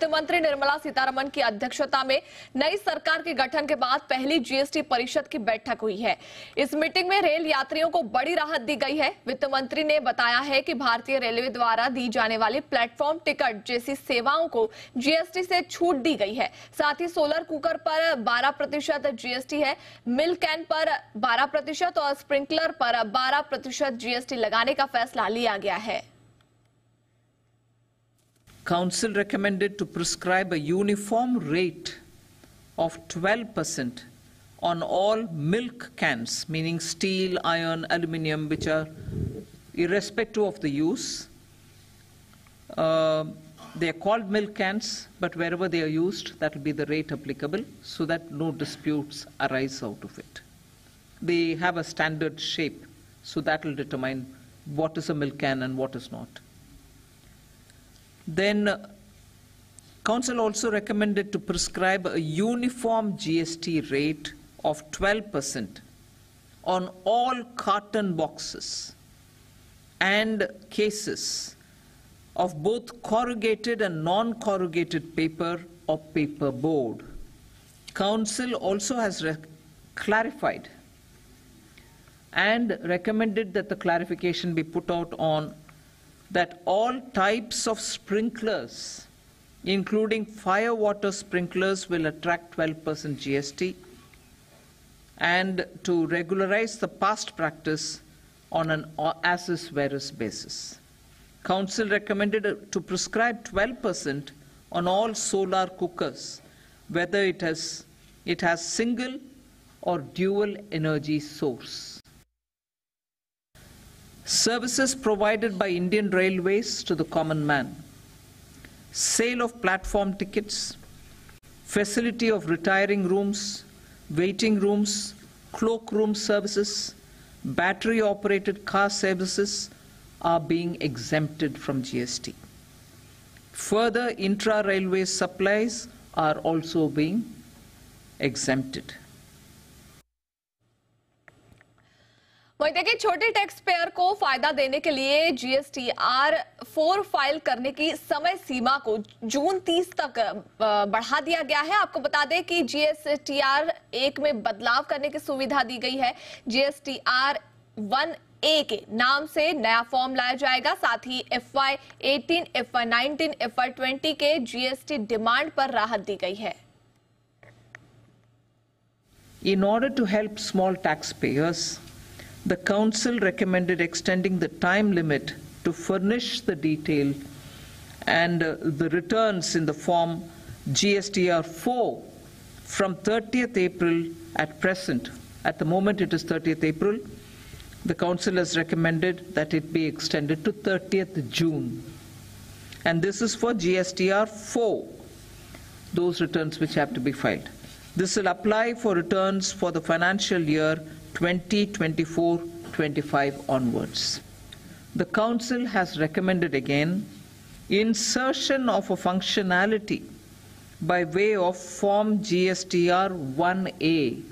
वित्त मंत्री निर्मला सीतारमण की अध्यक्षता में नई सरकार के गठन के बाद पहली जीएसटी परिषद की बैठक हुई है। इस मीटिंग में रेल यात्रियों को बड़ी राहत दी गई है। वित्त मंत्री ने बताया है कि भारतीय रेलवे द्वारा दी जाने वाली प्लेटफॉर्म टिकट जैसी सेवाओं को जीएसटी से छूट दी गई है। साथ ही सोलर कुकर पर 12% जीएसटी है, मिल्क कैन पर 12% और स्प्रिंकलर पर 12% जीएसटी लगाने का फैसला लिया गया है। Council recommended to prescribe a uniform rate of 12% on all milk cans, meaning steel, iron, aluminium, which are irrespective of the use. They are called milk cans, but wherever they are used, that will be the rate applicable, so that no disputes arise out of it. They have a standard shape, so that will determine what is a milk can and what is not. Then, Council also recommended to prescribe a uniform GST rate of 12% on all carton boxes and cases of both corrugated and non-corrugated paper or paper board. Council also has clarified and recommended that the clarification be put out on that all types of sprinklers, including fire water sprinklers, will attract 12% GST, and to regularize the past practice on an as is whereas basis. Council recommended to prescribe 12% on all solar cookers, whether it has single or dual energy source. Services provided by Indian Railways to the common man, sale of platform tickets, facility of retiring rooms, waiting rooms, cloakroom services, battery-operated car services are being exempted from GST. Further, intra-railway supplies are also being exempted. वहीं देखिए, छोटे tax payer को फायदा देने के लिए GSTR 4 file करने की समय सीमा को जून 30 तक बढ़ा दिया गया है। आपको बता दें कि जीएसटीआर 1 में बदलाव करने की सुविधा दी गई है। जीएसटीआर 1A के नाम से नया फॉर्म लाया जाएगा। साथ ही FY 18, FY 19, FY 20 के जीएसटी डिमांड पर राहत दी गई है। In order to help small taxpayers, the Council recommended extending the time limit to furnish the detail and the returns in the form GSTR 4 from 30th April at present. At the moment it is 30th April. The Council has recommended that it be extended to 30th June. And this is for GSTR 4, those returns which have to be filed. This will apply for returns for the financial year 2024-25 onwards. The Council has recommended again insertion of a functionality by way of Form GSTR 1A,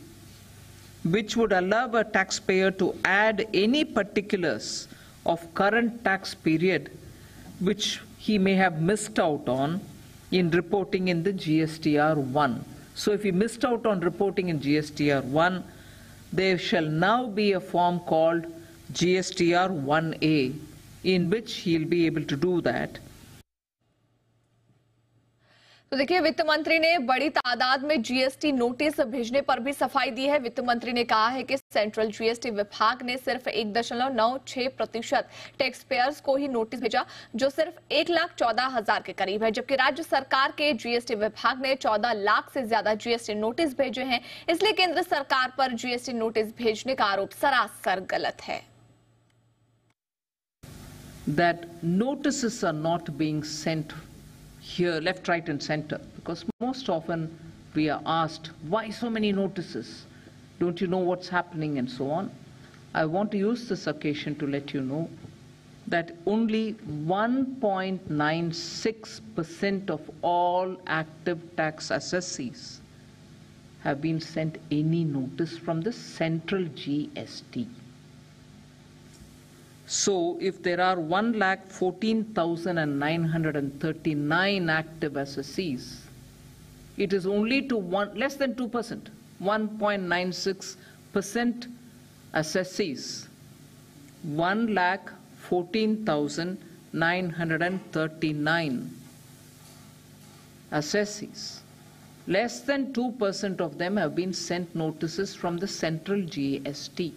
which would allow a taxpayer to add any particulars of current tax period which he may have missed out on in reporting in the GSTR 1. So if he missed out on reporting in GSTR 1, there shall now be a form called GSTR 1A in which he'll be able to do that. तो देखिए, वित्त मंत्री ने बड़ी तादाद में GST notice भेजने पर भी सफाई दी है। वित्त मंत्री ने कहा है कि सेंट्रल जीएसटी विभाग ने सिर्फ 1.96% टैक्स पेयर्स को ही नोटिस भेजा, जो सिर्फ 1,14,000 के करीब है, जबकि राज्य सरकार के जीएसटी विभाग ने 14 लाख से ज्यादा जीएसटी नोटिस भेजे हैं। इसलिए केंद्र सरकार पर जीएसटी नोटिस भेजने का आरोप सरासर गलत है। That notices are not being sent here, left, right, and center, because most often we are asked, why so many notices? Don't you know what's happening, and so on. I want to use this occasion to let you know that only 1.96% of all active tax assessees have been sent any notice from the central GST. So if there are 1,14,939 active assessees, it is only to less than 2%, 1.96% assessees, 1,14,939 assessees. Less than 2% of them have been sent notices from the central GST.